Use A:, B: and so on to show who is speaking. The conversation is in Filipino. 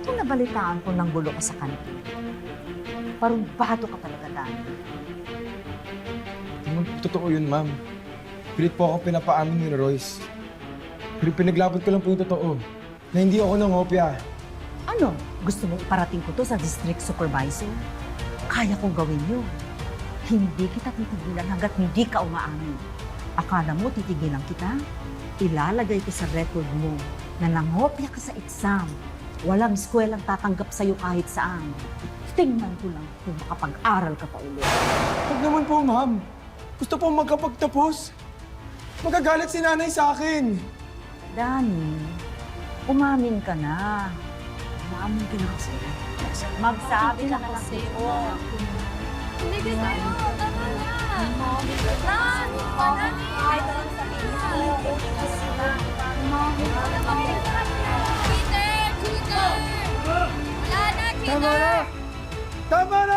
A: Ba't mo nabalitaan ko ng gulo ka sa kantin? Parumbado ka talaga, Dani.
B: Hindi totoo yun, ma'am. Pilit po ako pinapaamin ni Royce. Pero pinaglapot ko lang po yung totoo. Na hindi ako nangopya.
A: Ano? Gusto mo iparating ko to sa district supervisor? Kaya kong gawin yun. Hindi kita titigilan hanggat hindi ka umaamin. Akala mo titigilan kita? Ilalagay ko sa record mo na nangopya ka sa exam. Walang eskwelang tatanggap sa'yo kahit saan. Tingnan ko lang kung makapag-aral ka pa ulit.
B: Huwag naman po, ma'am. Gusto po magkapagtapos. Magagalit si nanay sa akin.
A: Dani, umamin ka na. Umamin ka na kasi. Magsabi ka na lang sa'yo.
C: Hindi kita yun. Tama na. Lan! Dani! Kahit anong sabihin mo. Cheater! Cheater! Wala na, cheater!
B: Tama na! Tama na!